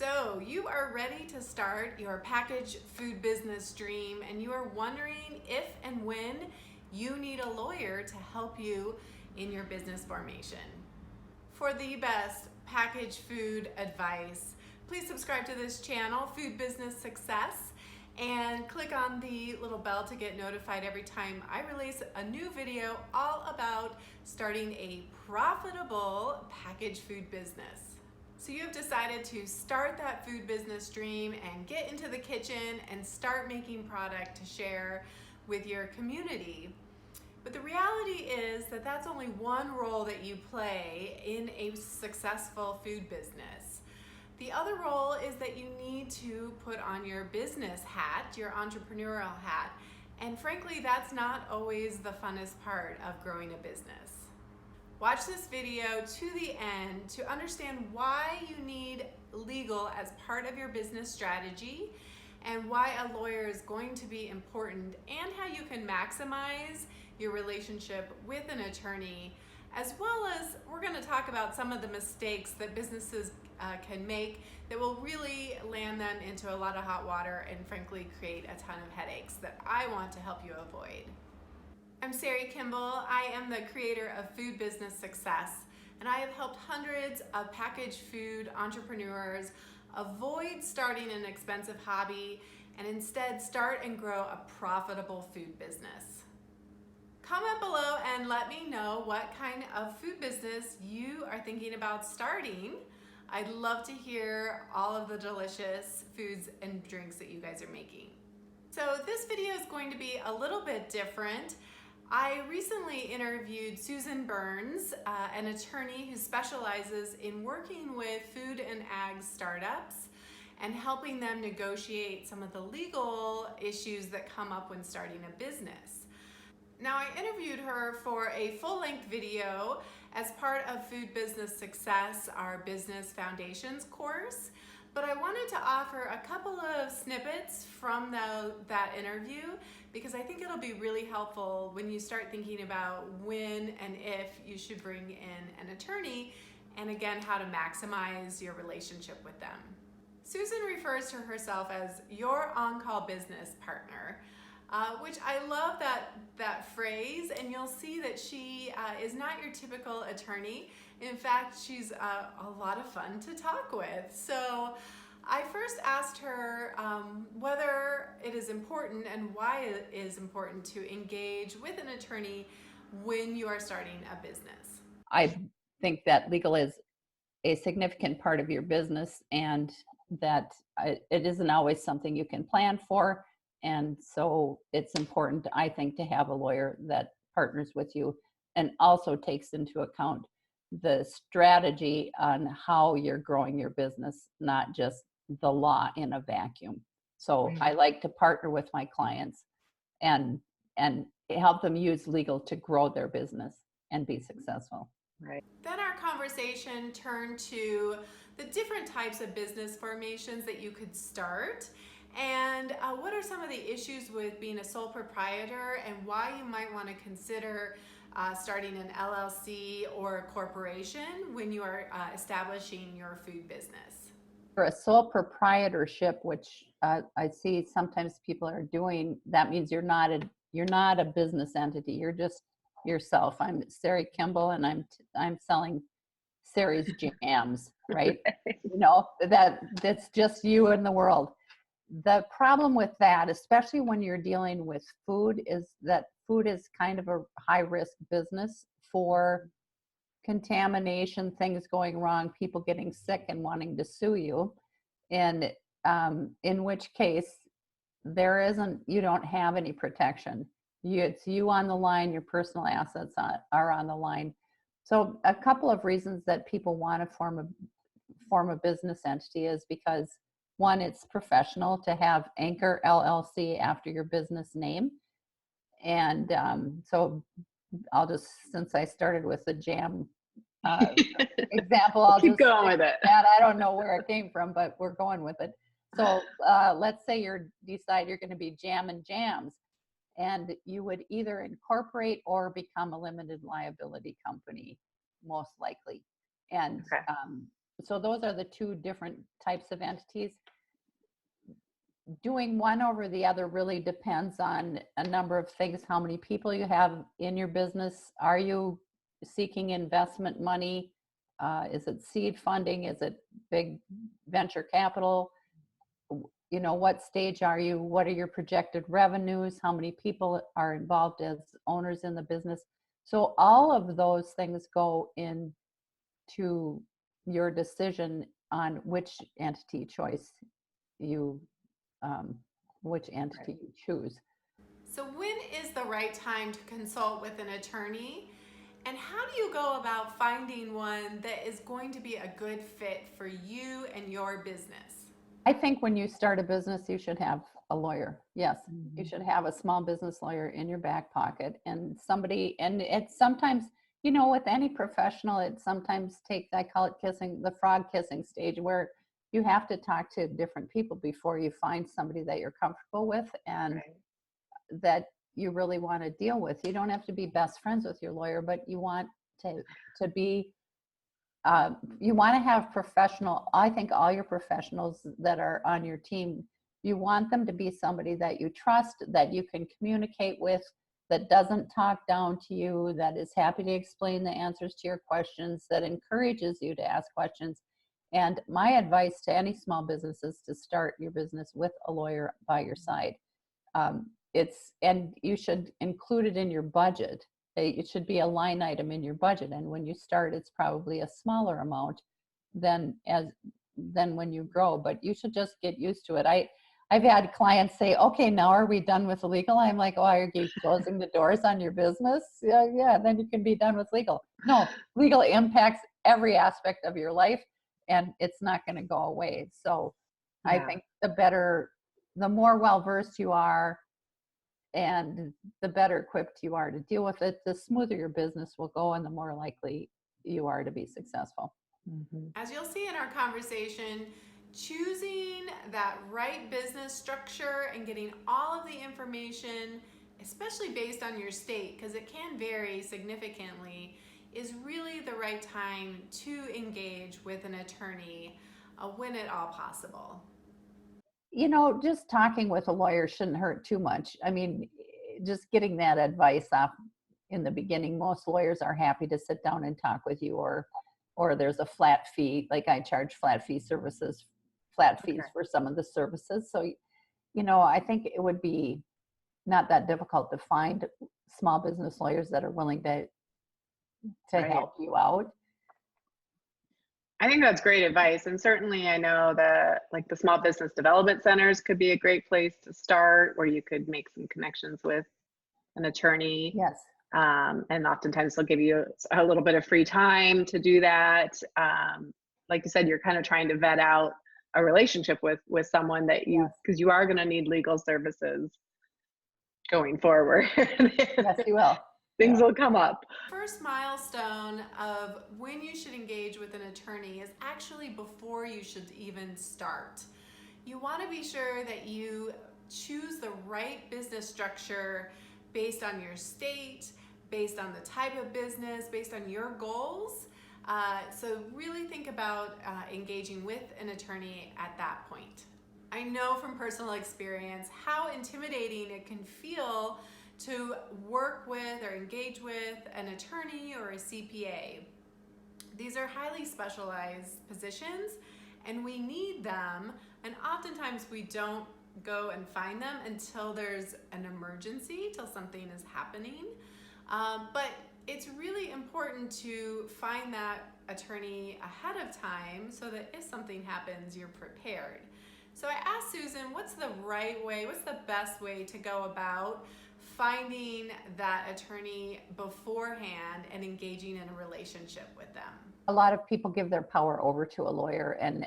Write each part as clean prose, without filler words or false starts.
So you are ready to start your packaged food business dream, and you are wondering if and when you need a lawyer to help you in your business formation. For the best packaged food advice, please subscribe to this channel, Food Business Success, and click on the little bell to get notified every time I release a new video all about starting a profitable packaged food business. So you have decided to start that food business dream and get into the kitchen and start making product to share with your community. But the reality is that that's only one role that you play in a successful food business. The other role is that you need to put on your business hat, your entrepreneurial hat. And frankly, that's not always the funnest part of growing a business. Watch this video to the end to understand why you need legal as part of your business strategy and why a lawyer is going to be important, and how you can maximize your relationship with an attorney, as well as we're going to talk about some of the mistakes that businesses can make that will really land them into a lot of hot water and frankly create a ton of headaches that I want to help you avoid. I'm Sari Kimbell. I am the creator of Food Business Success, and I have helped hundreds of packaged food entrepreneurs avoid starting an expensive hobby and instead start and grow a profitable food business. Comment below and let me know what kind of food business you are thinking about starting. I'd love to hear all of the delicious foods and drinks that you guys are making. So this video is going to be a little bit different. I recently interviewed Susan Burns, an attorney who specializes in working with food and ag startups and helping them negotiate some of the legal issues that come up when starting a business. Now, I interviewed her for a full-length video as part of Food Business Success, our Business Foundations course, but I wanted to offer a couple of snippets from that interview because I think it'll be really helpful when you start thinking about when and if you should bring in an attorney, and again, how to maximize your relationship with them. Susan refers to herself as your on-call business partner, which I love that phrase, and you'll see that she is not your typical attorney. In fact, she's a lot of fun to talk with. So I first asked her whether it is important and why it is important to engage with an attorney when you are starting a business. I think that legal is a significant part of your business, and that it isn't always something you can plan for. And so it's important, I think, to have a lawyer that partners with you and also takes into account the strategy on how you're growing your business, not just the law in a vacuum. So I like to partner with my clients and help them use legal to grow their business and be successful. Right. Then our conversation turned to the different types of business formations that you could start, and what are some of the issues with being a sole proprietor, and why you might want to consider starting an LLC or a corporation when you are establishing your food business. For a sole proprietorship, which I see sometimes people are doing, that means you're not a business entity. You're just yourself. I'm Sari Kimbell, and I'm selling Sari's jams, right? You know, that's just you in the world. The problem with that, especially when you're dealing with food, is that food is kind of a high-risk business for contamination, things going wrong, people getting sick and wanting to sue you, and in which case you don't have any protection. It's you on the line, your personal assets are on the line. So a couple of reasons that people want to form a business entity is because, one, it's professional to have Anchor LLC after your business name. And so I'll just, since I started with the jam example, I'll keep going with it. I don't know where it came from, but we're going with it. So let's say you decide you're going to be Jam and Jams, and you would either incorporate or become a limited liability company, most likely. And so those are the two different types of entities. Doing one over the other really depends on a number of things. How many people you have in your business? Are you seeking investment money? Is it seed funding? Is it big venture capital? You know, what stage are you? What are your projected revenues? How many people are involved as owners in the business? So all of those things go into your decision on which entity choice you which entity you choose. So when is the right time to consult with an attorney? And how do you go about finding one that is going to be a good fit for you and your business? I think when you start a business, you should have a lawyer. Yes, you should have a small business lawyer in your back pocket, and somebody, and it's sometimes, you know, with any professional, it sometimes takes, I call it the frog kissing stage, where you have to talk to different people before you find somebody that you're comfortable with and that you really want to deal with. You don't have to be best friends with your lawyer, but you want to be you want to have professional. I think all your professionals that are on your team, you want them to be somebody that you trust, that you can communicate with, that doesn't talk down to you, that is happy to explain the answers to your questions, that encourages you to ask questions. And my advice to any small business is to start your business with a lawyer by your side. And you should include it in your budget. It should be a line item in your budget. And when you start, it's probably a smaller amount than when you grow, but you should just get used to it. I've had clients say, okay, now are we done with legal? I'm like, oh, are you closing the doors on your business? Yeah, then you can be done with legal. No, legal impacts every aspect of your life, and it's not going to go away. So I think the more well-versed you are and the better equipped you are to deal with it, the smoother your business will go and the more likely you are to be successful. As you'll see in our conversation, choosing that right business structure and getting all of the information, especially based on your state, because it can vary significantly, is really the right time to engage with an attorney when at all possible. You know, just talking with a lawyer shouldn't hurt too much. I mean, just getting that advice off in the beginning, most lawyers are happy to sit down and talk with you, or there's a flat fee, like I charge flat fees for some of the services. So, you know, I think it would be not that difficult to find small business lawyers that are willing to help you out. I think that's great advice. And certainly I know that like the small business development centers could be a great place to start, where you could make some connections with an attorney. Yes. And oftentimes they'll give you a little bit of free time to do that. Like you said, you're kind of trying to vet out a relationship with someone that because you are going to need legal services going forward. Yes, you will. Things will come up. First milestone of when you should engage with an attorney is actually before you should even start. You want to be sure that you choose the right business structure based on your state, based on the type of business, based on your goals. So really think about engaging with an attorney at that point. I know from personal experience how intimidating it can feel to work with or engage with an attorney or a CPA. These are highly specialized positions and we need them, and oftentimes we don't go and find them until there's an emergency, till something is happening. But it's really important to find that attorney ahead of time so that if something happens, you're prepared. So I asked Susan, what's the right way, what's the best way to go about finding that attorney beforehand and engaging in a relationship with them? A lot of people give their power over to a lawyer, and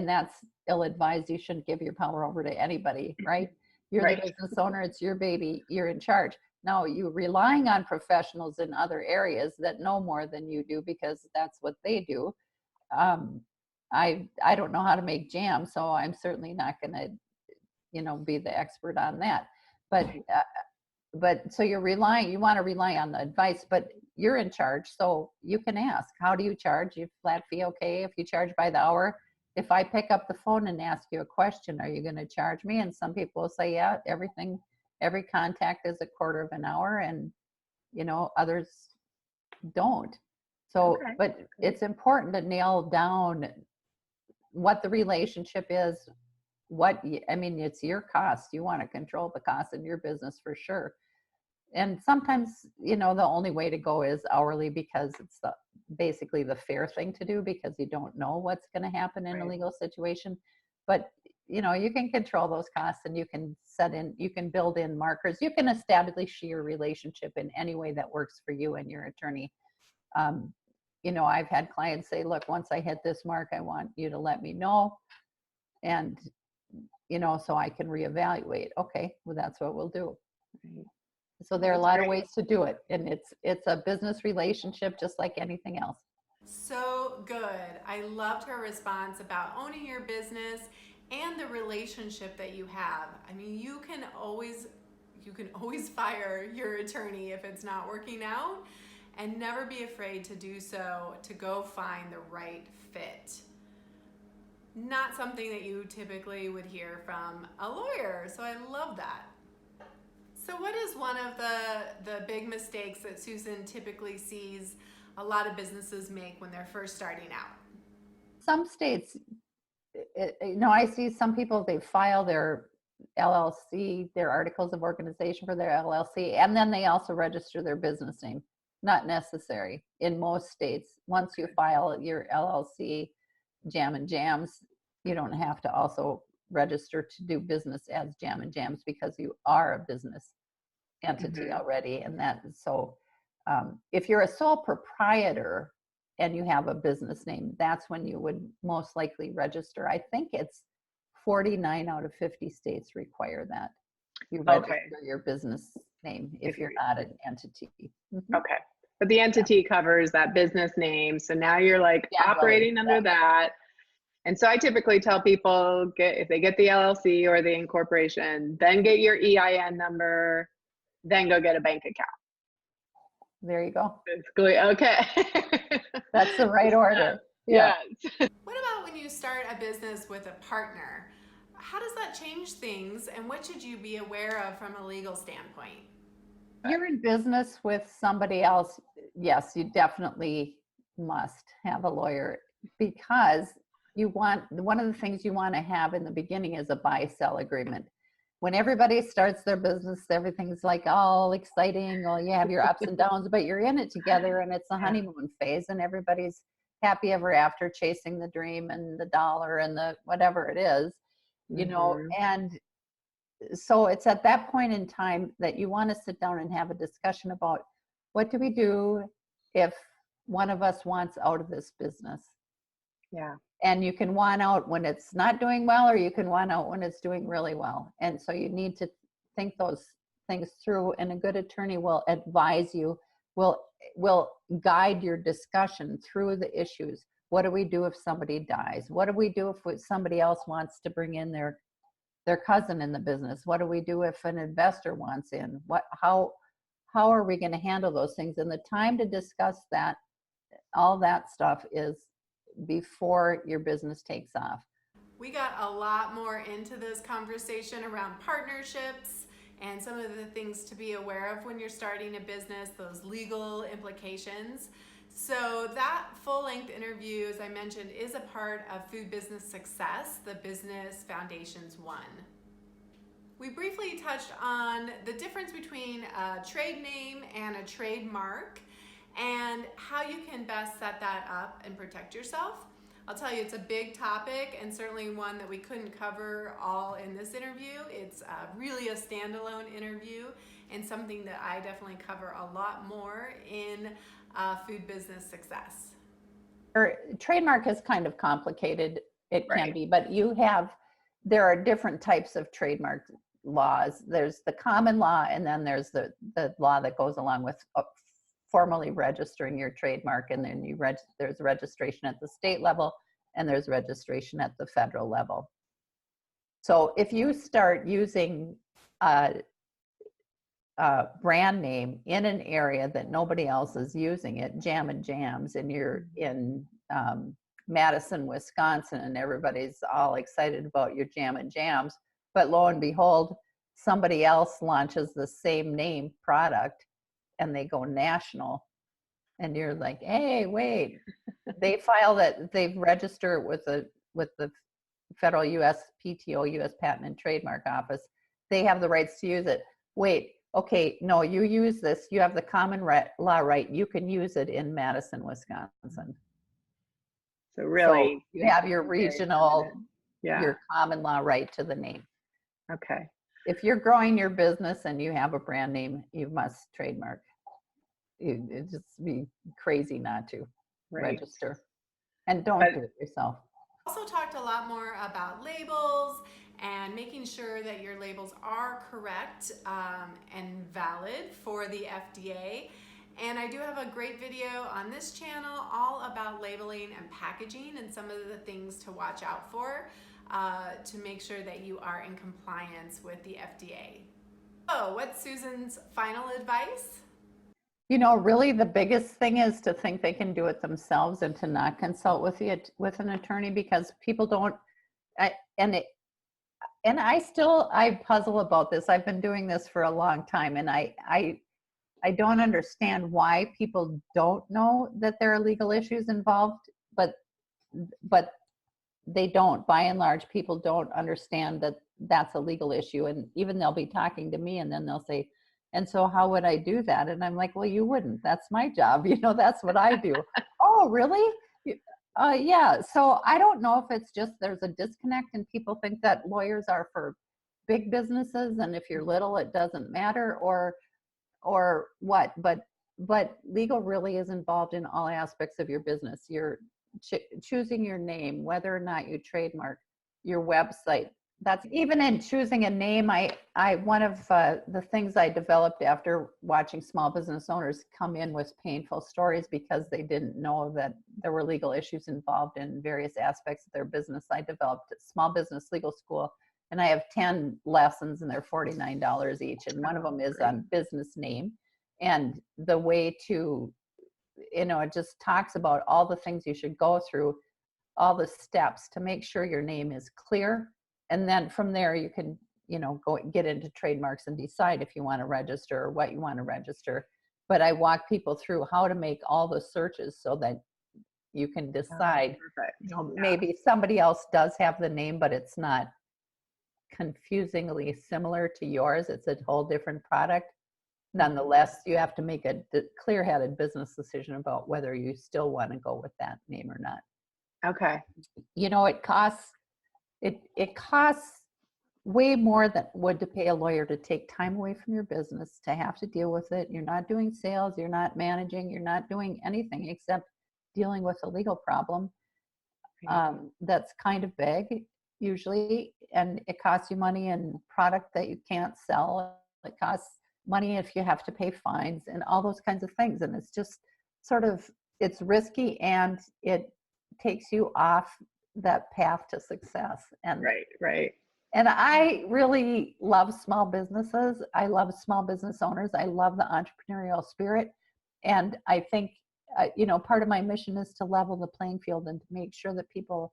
that's ill-advised. You shouldn't give your power over to anybody, right? You're the business owner, it's your baby, you're in charge. Now, you're relying on professionals in other areas that know more than you do because that's what they do. I don't know how to make jam, so I'm certainly not going to, be the expert on that. But so you want to rely on the advice, but you're in charge, so you can ask, how do you charge? You flat fee, okay? If you charge by the hour, if I pick up the phone and ask you a question, are you going to charge me? And some people will say, yeah, every contact is a quarter of an hour, and others don't. So, Okay. but it's important to nail down what the relationship is. It's your cost. You want to control the cost of your business for sure. And sometimes, the only way to go is hourly, because it's basically the fair thing to do, because you don't know what's going to happen in a legal situation. But, you can control those costs, and you can build in markers. You can establish your relationship in any way that works for you and your attorney. I've had clients say, look, once I hit this mark, I want you to let me know. And, so I can reevaluate. Okay, well, that's what we'll do. So there are a lot of ways to do it. And it's a business relationship just like anything else. So good. I loved her response about owning your business and the relationship that you have. I mean, you can always fire your attorney if it's not working out, and never be afraid to do so, to go find the right fit. Not something that you typically would hear from a lawyer. So I love that. So what is one of the big mistakes that Susan typically sees a lot of businesses make when they're first starting out? Some states, I see some people, they file their LLC, their articles of organization for their LLC, and then they also register their business name. Not necessary in most states. Once you file your LLC, Jam and Jams, you don't have to also register to do business as Jam and Jams, because you are a business entity already. And if you're a sole proprietor and you have a business name, that's when you would most likely register. I think it's 49 out of 50 states require that you register your business name if you're not an entity. Okay. But the entity covers that business name. So now you're like operating under that. And so I typically tell people, if they get the LLC or the incorporation, then get your EIN number, then go get a bank account. There you go. Basically, okay. That's the right order. Yes. What about when you start a business with a partner? How does that change things, and what should you be aware of from a legal standpoint? You're in business with somebody else. Yes, you definitely must have a lawyer, because one of the things you want to have in the beginning is a buy-sell agreement. When everybody starts their business, everything's like all exciting. Well, you have your ups and downs, but you're in it together, and it's a honeymoon phase, and everybody's happy ever after, chasing the dream and the dollar and the whatever it is, and so it's at that point in time that you want to sit down and have a discussion about, what do we do if one of us wants out of this business? Yeah. And you can want out when it's not doing well, or you can want out when it's doing really well. And so you need to think those things through, and a good attorney will advise you, will guide your discussion through the issues. What do we do if somebody dies? What do we do if somebody else wants to bring in their cousin in the business? What do we do if an investor wants in? How are we going to handle those things? And the time to discuss that, all that stuff, is before your business takes off. We got a lot more into this conversation around partnerships and some of the things to be aware of when you're starting a business, those legal implications. So that full-length interview, as I mentioned, is a part of Food Business Success, the Business Foundations 1. We briefly touched on the difference between a trade name and a trademark, and how you can best set that up and protect yourself. I'll tell you, it's a big topic, and certainly one that we couldn't cover all in this interview. It's really a standalone interview, and something that I definitely cover a lot more in Food Business Success. Trademark is kind of complicated. It can be, but there are different types of trademark laws. There's the common law, and then there's the law that goes along with formally registering your trademark, and then there's registration at the state level, and there's registration at the federal level. So if you start using brand name in an area that nobody else is using it, Jam and Jams, and you're in Madison, Wisconsin, and everybody's all excited about your Jam and Jams, but lo and behold, somebody else launches the same name product and they go national, and you're like, hey, wait, they file that, they register with the federal US PTO, US Patent and Trademark Office. They have the rights to use it. Wait, okay, no, you use this, you have the common law right, you can use it in Madison, Wisconsin. So really, so you have your regional, yeah. your common law right to the name. Okay. If you're growing your business and you have a brand name, you must trademark. It'd just be crazy not to register. And don't do it yourself. Also talked a lot more about labels and making sure that your labels are correct and valid for the FDA. And I do have a great video on this channel all about labeling and packaging and some of the things to watch out for to make sure that you are in compliance with the FDA. So what's Susan's final advice? You know, really the biggest thing is to think they can do it themselves and to not consult with an attorney, because people don't, I puzzle about this. I've been doing this for a long time, and I don't understand why people don't know that there are legal issues involved, but they don't. By and large, people don't understand that that's a legal issue, and even they'll be talking to me and then they'll say, and so how would I do that? And I'm like, well, you wouldn't. That's my job. You know, that's what I do. Oh, really? Yeah. So I don't know if it's just there's a disconnect and people think that lawyers are for big businesses, and if you're little, it doesn't matter, or what. But legal really is involved in all aspects of your business. You're choosing your name, whether or not you trademark, your website. That's even in choosing a name. One of the things I developed after watching small business owners come in with painful stories because they didn't know that there were legal issues involved in various aspects of their business. I developed a small business legal school, and I have 10 lessons, and they're $49 each. And one of them is on business name, and the way to, it just talks about all the things you should go through, all the steps to make sure your name is clear. And then from there, you can, go get into trademarks and decide if you want to register or what you want to register. But I walk people through how to make all the searches so that you can decide, maybe somebody else does have the name, but it's not confusingly similar to yours. It's a whole different product. Nonetheless, you have to make a clear-headed business decision about whether you still want to go with that name or not. Okay. It costs way more than would to pay a lawyer to take time away from your business, to have to deal with it. You're not doing sales, you're not managing, you're not doing anything except dealing with a legal problem that's kind of big usually, and it costs you money and product that you can't sell. It costs money if you have to pay fines and all those kinds of things. And it's just it's risky, and it takes you off that path to success. And right. And I really love small businesses. I love small business owners. I love the entrepreneurial spirit. And I think, part of my mission is to level the playing field and to make sure that people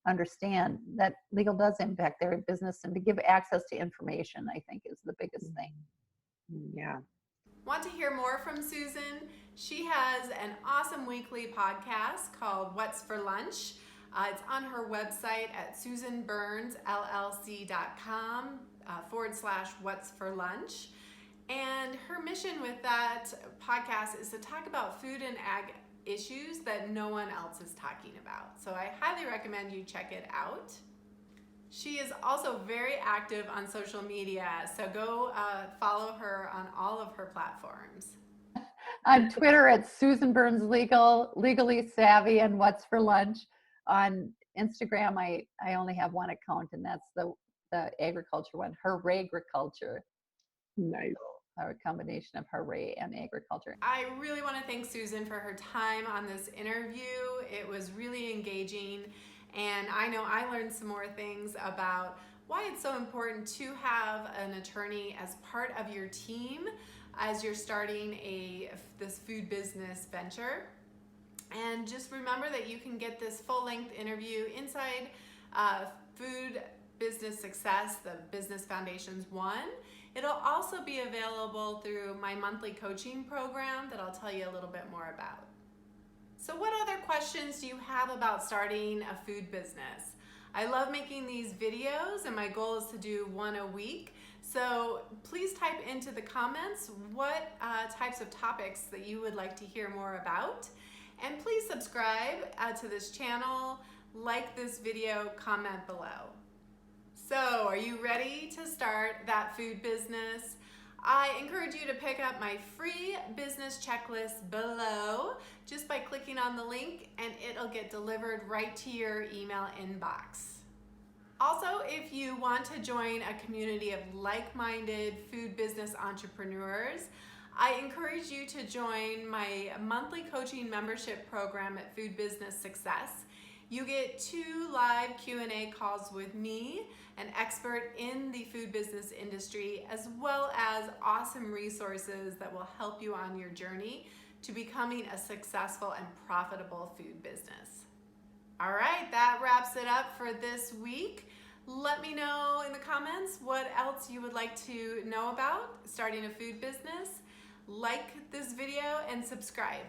understand that legal does impact their business, and to give access to information, I think, is the biggest thing. Yeah. Want to hear more from Susan? She has an awesome weekly podcast called What's for Lunch. It's on her website at susanburnsllc.com/what's for lunch. And her mission with that podcast is to talk about food and ag issues that no one else is talking about. So I highly recommend you check it out. She is also very active on social media, so go follow her on all of her platforms. On Twitter, it's Susan Burns Legal, Legally Savvy, and What's for Lunch. On Instagram, I only have one account, and that's the agriculture one, Hooray Agriculture. Nice. A combination of hooray and agriculture. I really want to thank Susan for her time on this interview. It was really engaging, And I know I learned some more things about why it's so important to have an attorney as part of your team as you're starting this food business venture. And just remember that you can get this full-length interview inside Food Business Success, the Business Foundations 1. It'll also be available through my monthly coaching program that I'll tell you a little bit more about. So what other questions do you have about starting a food business? I love making these videos, and my goal is to do one a week. So please type into the comments what types of topics that you would like to hear more about. And please subscribe to this channel, like this video, comment below. So are you ready to start that food business? I encourage you to pick up my free business checklist below just by clicking on the link, and it'll get delivered right to your email inbox. Also, if you want to join a community of like-minded food business entrepreneurs, I encourage you to join my monthly coaching membership program at Food Business Success. You get 2 live Q&A calls with me, an expert in the food business industry, as well as awesome resources that will help you on your journey to becoming a successful and profitable food business. All right, that wraps it up for this week. Let me know in the comments what else you would like to know about starting a food business. Like this video and subscribe.